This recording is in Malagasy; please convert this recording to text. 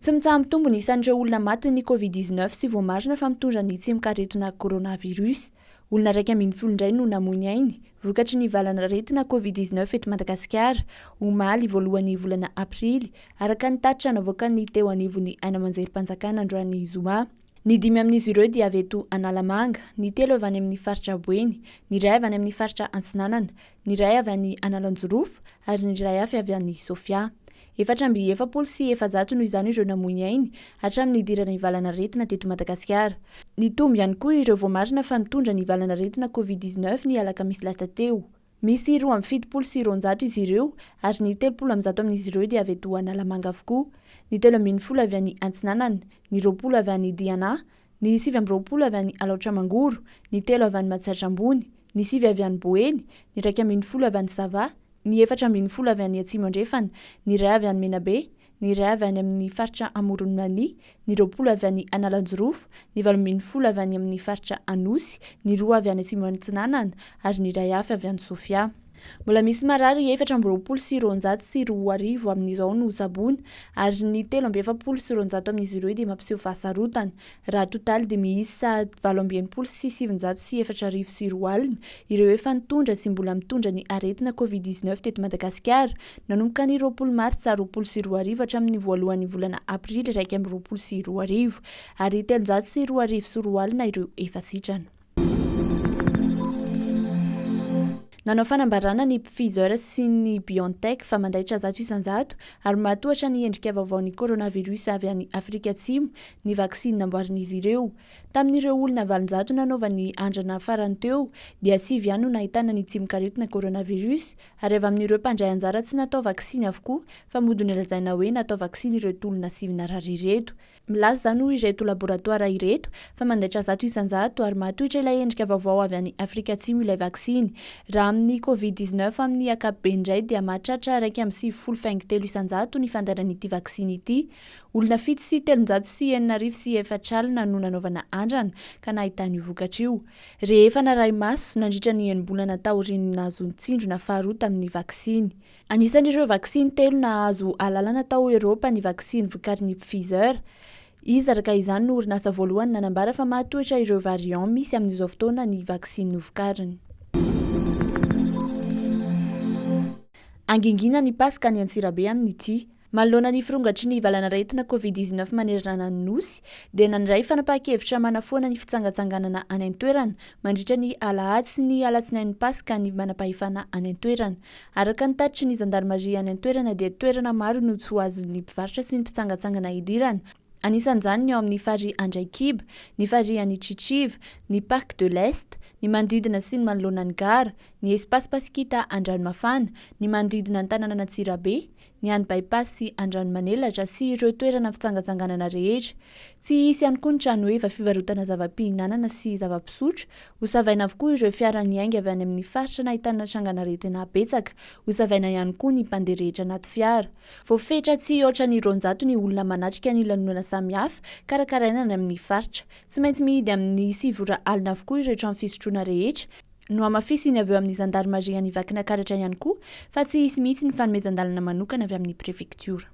Tsy mitsaha mitombo ny isan'ireo olona matin'ny COVID-19 sy voamarina fa mitondra ny tsimokaretina coronavirus. Olona raiky ambin'ny folo indray no namoy ainy vokatry ny VALANARETINA COVID-19 eto Madagasikara omaly voalohan'ny volana Aprily araka ny tatitra novokarin'ny teo anivon'ny ainamanjerim-panjakana androany zoma. Ny 5 amin'izy ireo dia avy eto Analamanga, ny 3 avy any amin'ny faritra Boeny, ny iray avy any amin'ny faritra Antsinanana, ny iray avy any Analanjorofo ary ny iray hafa avy any Sofia. 4,700 no izany ireo namoy ainy hatramin'ny idiran'ny VALANARETINA teto Madagasikara. Nitombo ihany koa ireo voamarina fa mitondra ny VALANARETINA COVID-19 ny alakamisy lasa teo. Misy 2,700 izy ireo ary ny 300 amin'izy ireo dia avy eto Analamanga avokoa. Ny 13 avy any Antsinanana, ny 20 avy any Diana, ny 20 avy any Alaotramangoro, ny 3 avy any Madagasikara ambony, ny 7 avy any Boeny, ny 1,10 avy any Sava, ny 4,10 avy any Atsimo andrefana, ny iray avy any Menabe, ny iray avy any amin'ny faritra Amoron'ny, ny 20 avy any Analanjorofo, ny 18 avy any amin'ny faritra Anosy, ny 2 avy any Atsimo Antsinanana ary ny iray hafa avy any Sofia. Mbola misy marary 4,700 amin'izao no sabony ary ny 3,700 amin'izy ireo dia mampiseho fahasarotana. Raha totaly dia miisa 7,704 ireo efa nitondra sy mbola mitondra ny aretina COVID-19 teto Madagasikara nanomboka ny 20 Martsa 2020 hatramin'ny voalohan'ny volana Aprily 2020 ary 302 ireo efa sitrana. Nanao fanambarana ny Pfizer sy ny Biontech fa Mandaitra 100% ary matohatra ny endrika vaovaon'ny coronavirus avy any Afrika Atsimo ny vaksiny nambaran'izy ireo. Tamin'ireo olona 700 nanaova ny andrana farany teo dia 5 ihany no nahitana ny tsimokaretina coronavirus ary avy amin'ireo mpandray anjara tsy natao vaksiny avokoa fa mody nolazaina hoe natao vaksiny ireto olona 9 narary ireto. Milaza zany ho ireto laboratoara ireto fa Mandaitra 100% ary matohitra ilay endrika vaovao avy any Afrika Atsimo ilay vaksiny. Raha amin'ny COVID-19 amin'ny ankapobeny indray dia mahatratra 1,73 ny fandaran'ity vaksiny ity. Olona 7,394 no nanaovana andrana ka nahita ny vokatra io. Rehefa naray maso nandritra ny enim-bolana taoriany nahazo tsindrona faharoa tamin'ny vaksiny. Anisan'ireo vaksiny telo nahazo alalana tao Eropa ny vaksiny novokarin'ny Pfizer. Izy araka izany no orinasa voalohany nanambara fa matohitra ireo variant misy amin'izao fotoana ny vaksiny novokariny. Angingina ny paska ny Antsirabe amin'ity. Manoloana ny firongatry ny VALANARETINA COVID-19 manerana ny nosy dia nandray fanapahan-kevitra manafoana ny fitsangatsanganana any an-toerana mandritra ny alahady sy ny alatsinain'ny paska ny manapahefana any an-toerana. Araka ny tatitry ny zandarmaria any an-toerana dia toerana maro no tsy ho azon'ny mpivarotra sy ny mpitsangatsangana idirana. Anisan'izany ny ao amin'ny fary Andraikiba, ny fary any Tritriva, ny Parc de l'Est, ny manodidina sy ny manoloana ny gara, ny espace Paskita Andranomafana, ny manodidina ny tanàna Antsirabe, ny any bypass sy Andranomanelatra sy ireo toerana fitsangatsanganana rehetra. Tsy hisy ihany koa ny trano eva fivarotana zava-pihinanana sy zava-pisotro. Hosavaina avokoa ireo fiara niainga avy any amin'ny faritra nahitana trangana-retina betsaka. Hosavaina ihany koa ny mpandeha rehetra anaty fiara. Voafetra tsy oatra ny 200 ny olona manatrika ny lanonana samihafa karakaraina any amin'ny faritra. Tsy maintsy mihidy amin'ny 7 alina avokoa ireo trano fisotroana rehetra. No amafisiny avy eo amin'ny zandarmaria ny vakina karatra ihany koa fa tsy hisy mihitsy ny fanomezan-dalana manokana avy amin'ny prefektiora.